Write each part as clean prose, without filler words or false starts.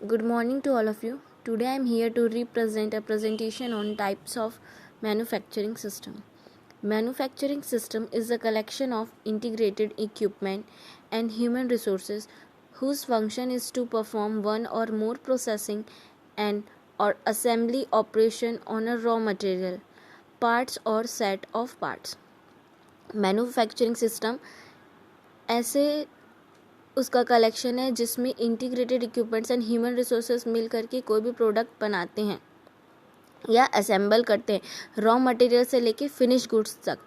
Good morning to all of you. Today I am here to represent a presentation on types of manufacturing system. Manufacturing system is a collection of integrated equipment and human resources whose function is to perform one or more processing and or assembly operation on a raw material, parts or set of parts. Manufacturing system ऐसे उसका collection है जिसमें integrated equipments and human resources मिल करके कोई भी product बनाते हैं या असेंबल करते हैं, रॉ मटेरियल से लेके फिनिश गुड्स तक.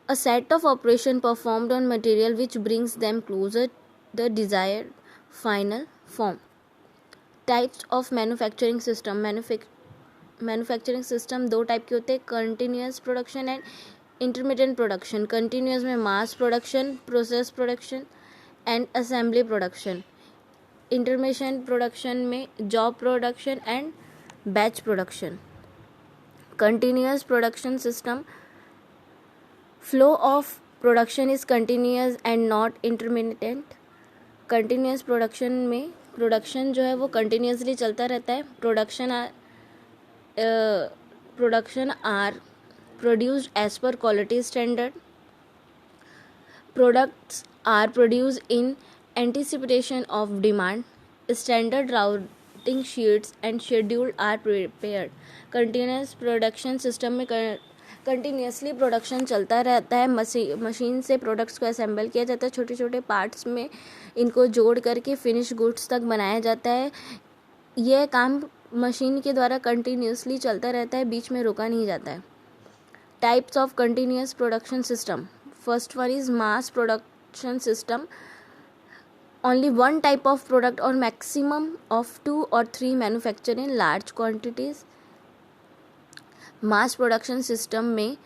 A set of operation performed on material which brings them closer the desired final form. Types of manufacturing system. Manufacturing system दो टाइप के होते हैं, continuous production and intermediate production. Continuous में mass production, process production and assembly production. Intermediate production में job production and batch production. Continuous production system. Flow of production is continuous and not intermediate. Continuous production में production जो है वो continuously चलता रहता है. Production are produced as per quality standard. Products are produced in anticipation of demand. Standard routing sheets and schedule are prepared. Continuous production system में continuously production चलता रहता है. मशीन से प्रोडक्ट्स को असेंबल किया जाता है, छोटे छोटे पार्ट्स में इनको जोड़ करके फिनिश गुड्स तक बनाया जाता है. यह काम मशीन के द्वारा कंटिन्यूसली चलता रहता है, बीच में रोका नहीं जाता है. Types of continuous production system. First one is mass production system. Only one type of product or maximum of 2 or 3 manufactured in large quantities. Mass production system में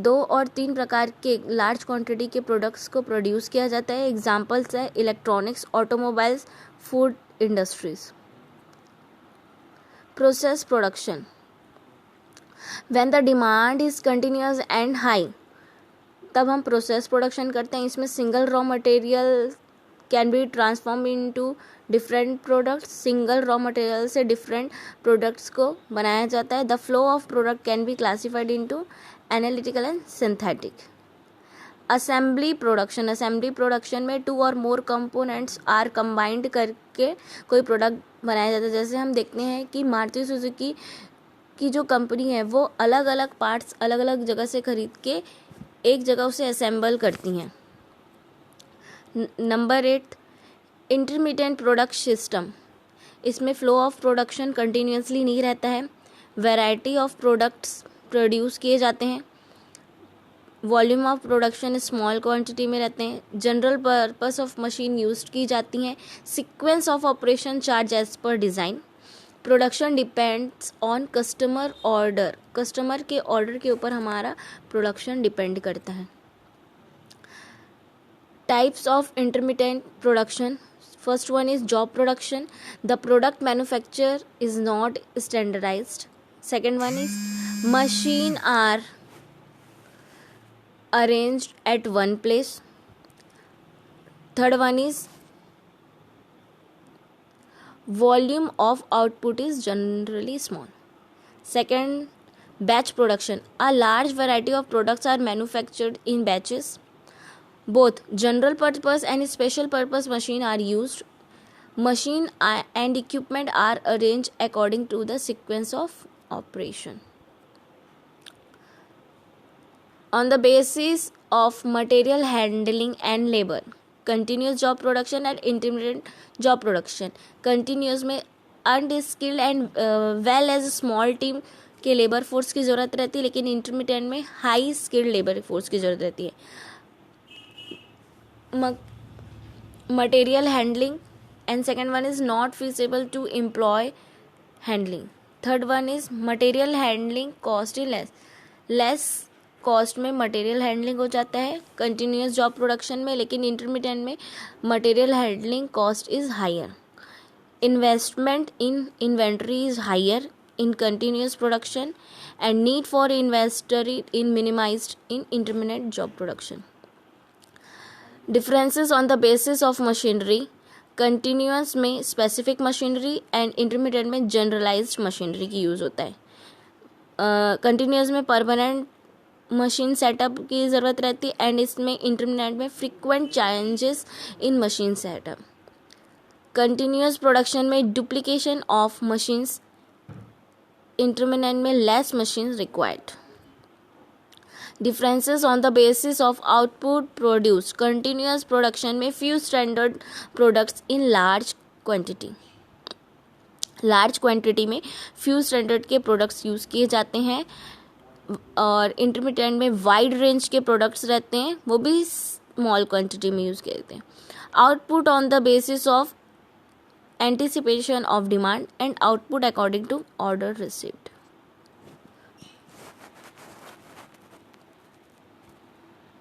2 और 3 प्रकार के लार्ज क्वांटिटी के प्रोडक्ट्स को प्रोड्यूस किया जाता है. Examples है electronics, automobiles, food industries. Process production. When the demand is continuous and high, तब हम प्रोसेस प्रोडक्शन करते हैं. इसमें single raw material can be transform into different products. Single raw material से डिफरेंट प्रोडक्ट्स को बनाया जाता है. The flow of product can be classified into analytical and synthetic. Assembly production. Assembly production में 2 और मोर कंपोनेंट्स आर कंबाइंड करके कोई product बनाया जाता है. जैसे हम देखते हैं कि मारुति सुजुकी की जो कंपनी है वो अलग अलग पार्ट्स अलग अलग जगह से खरीद के एक जगह उसे असेंबल करती हैं. Number 8 intermediate product system. इसमें फ्लो ऑफ प्रोडक्शन कंटिन्यूसली नहीं रहता है. वैरायटी ऑफ प्रोडक्ट्स प्रोड्यूस किए जाते हैं. Volume of production small quantity में रहते हैं. General purpose of machine use की जाती हैं. Sequence of operation charge as per design. Production depends on customer order. Customer के ऑर्डर के ऊपर हमारा प्रोडक्शन डिपेंड करता है. Types of intermediate production. First one is job production. The product manufacture is not standardized. Second one is machine are arranged at one place. Third one is volume of output is generally small. Second, batch production. A large variety of products are manufactured in batches. Both general purpose and special purpose machine are used. Machine and equipment are arranged according to the sequence of operation. On the basis of material handling and labor. Continuous job production and intermediate job production. Continuous में unskilled and well as small team के labour force की ज़रूरत रहती है, लेकिन intermediate में high skilled labour force की ज़रूरत रहती है. Material handling and second one is not feasible to employ handling. Third one is material handling cost is less cost में मटेरियल हैंडलिंग हो जाता है कंटिन्यूस जॉब प्रोडक्शन में, लेकिन इंटरमीडिएट में material handling cost is higher. Investment in inventory is higher in continuous production and need for inventory in minimized in intermediate job production. Differences on the basis of machinery. Continuous में specific machinery and intermediate में generalized machinery की use होता है. Continuous में permanent machine setup की ज़रूरत रहती है एंड इसमें इंटरमीडिएट में frequent changes in machine setup. Continuous production में डुप्लीकेशन ऑफ मशीन्स, इंटरमीडिएट में less machines required. Differences on the basis of output produced. Continuous production में few standard products in large quantity. Large quantity में few standard के products use किए जाते हैं और intermediate में वाइड रेंज के प्रोडक्ट्स रहते हैं, वो भी स्मॉल क्वांटिटी में यूज़ किए जाते हैं. Output on the basis of anticipation of demand and output according to order received.